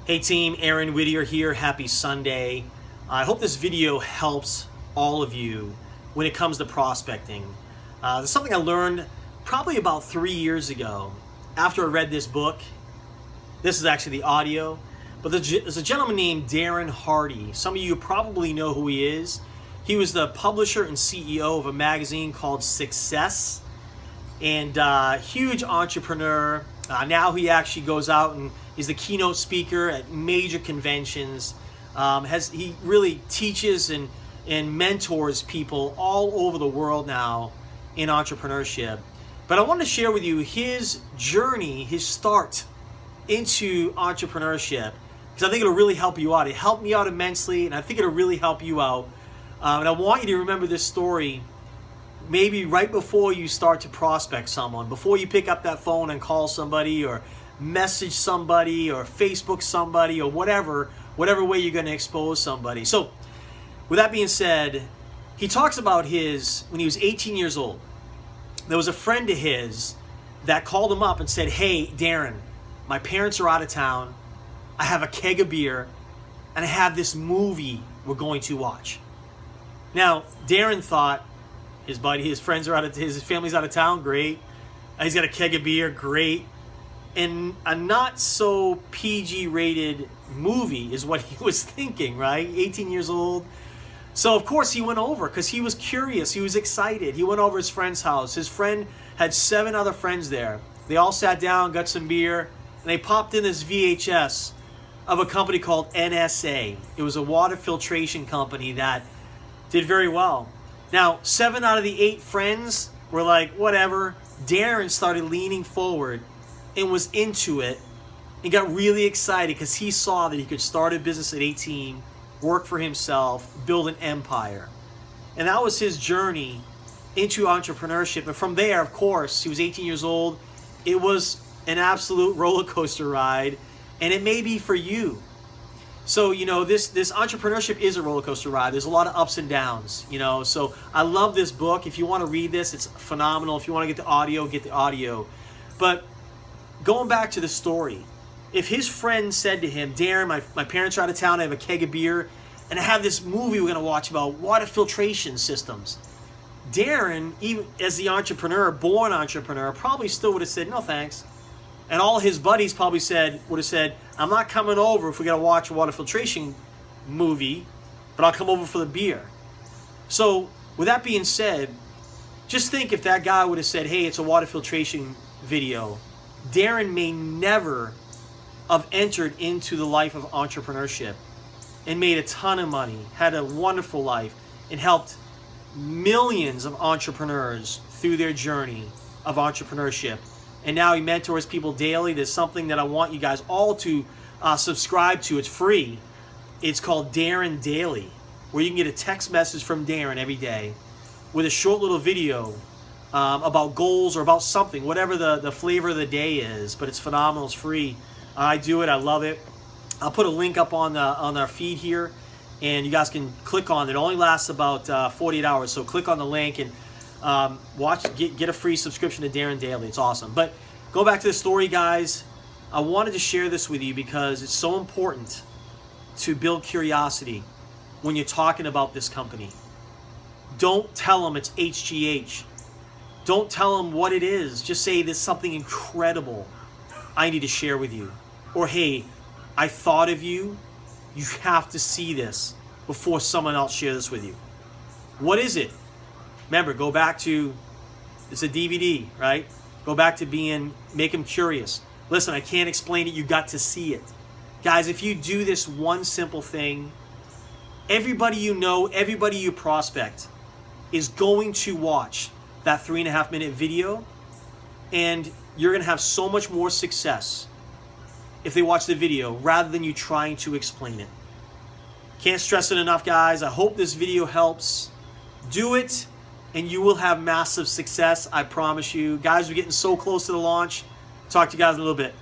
Hey team, Aaron Whittier here. Happy Sunday. I hope this video helps all of you when it comes to prospecting. There's something I learned probably about 3 years ago after I read this book. This is actually the audio, but there's a gentleman named Darren Hardy. Some of you probably know who he is. He was the publisher and CEO of a magazine called Success, and huge entrepreneur. Now he actually goes out and is the keynote speaker at major conventions. He really teaches and mentors people all over the world now in entrepreneurship. But I want to share with you his journey, his start into entrepreneurship, because I think it'll really help you out. It helped me out immensely, and I think it'll really help you out. And I want you to remember this story maybe right before you start to prospect someone, before you pick up that phone and call somebody or message somebody or Facebook somebody or whatever way you're going to expose somebody. So with that being said, he talks about when he was 18 years old, there was a friend of his that called him up and said, "Hey, Darren, my parents are out of town. I have a keg of beer and I have this movie we're going to watch." Now, Darren thought, his family's out of town, great. He's got a keg of beer, great. And a not so PG rated movie is what he was thinking, right? 18 years old. So of course he went over because he was curious, he was excited. He went over his friend's house. His friend had 7 other friends there. They all sat down, got some beer, and they popped in this VHS of a company called NSA. It was a water filtration company that did very well. Now, 7 out of the 8 friends were like, whatever. Darren started leaning forward and was into it and got really excited because he saw that he could start a business at 18, work for himself, build an empire. And that was his journey into entrepreneurship. And from there, of course, he was 18 years old. It was an absolute roller coaster ride, and it may be for you. So, this entrepreneurship is a roller coaster ride. There's a lot of ups and downs, So I love this book. If you want to read this, it's phenomenal. If you want to get the audio, get the audio. But going back to the story, if his friend said to him, "Darren, my parents are out of town. I have a keg of beer, and I have this movie we're going to watch about water filtration systems." Darren, even as the born entrepreneur, probably still would have said, "No, thanks." And all his buddies probably would have said, "I'm not coming over if we got to watch a water filtration movie, but I'll come over for the beer." So with that being said, just think if that guy would have said, "Hey, it's a water filtration video," Darren may never have entered into the life of entrepreneurship and made a ton of money, had a wonderful life, and helped millions of entrepreneurs through their journey of entrepreneurship. And now he mentors people daily. There's something that I want you guys all to subscribe to. It's free. It's called Darren Daily, where you can get a text message from Darren every day with a short little video about goals or about something, whatever the flavor of the day is. But it's phenomenal. It's free. I do it. I love it. I'll put a link up on our feed here, and you guys can click on it. It only lasts about 48 hours, so click on the link and get a free subscription to Darren Daily. It's awesome. But go back to the story, guys. I wanted to share this with you because it's so important to build curiosity when you're talking about this company. Don't tell them it's HGH. Don't tell them what it is. Just say there's something incredible I need to share with you. Or, "Hey, I thought of you. You have to see this before someone else shares this with you." What is it? Remember, go back to, it's a DVD, right? Go back to make them curious. Listen, I can't explain it. You got to see it. Guys, if you do this one simple thing, everybody everybody you prospect is going to watch that 3.5-minute video, and you're going to have so much more success if they watch the video rather than you trying to explain it. Can't stress it enough, guys. I hope this video helps. Do it, and you will have massive success. I promise you. Guys, we're getting so close to the launch. Talk to you guys in a little bit.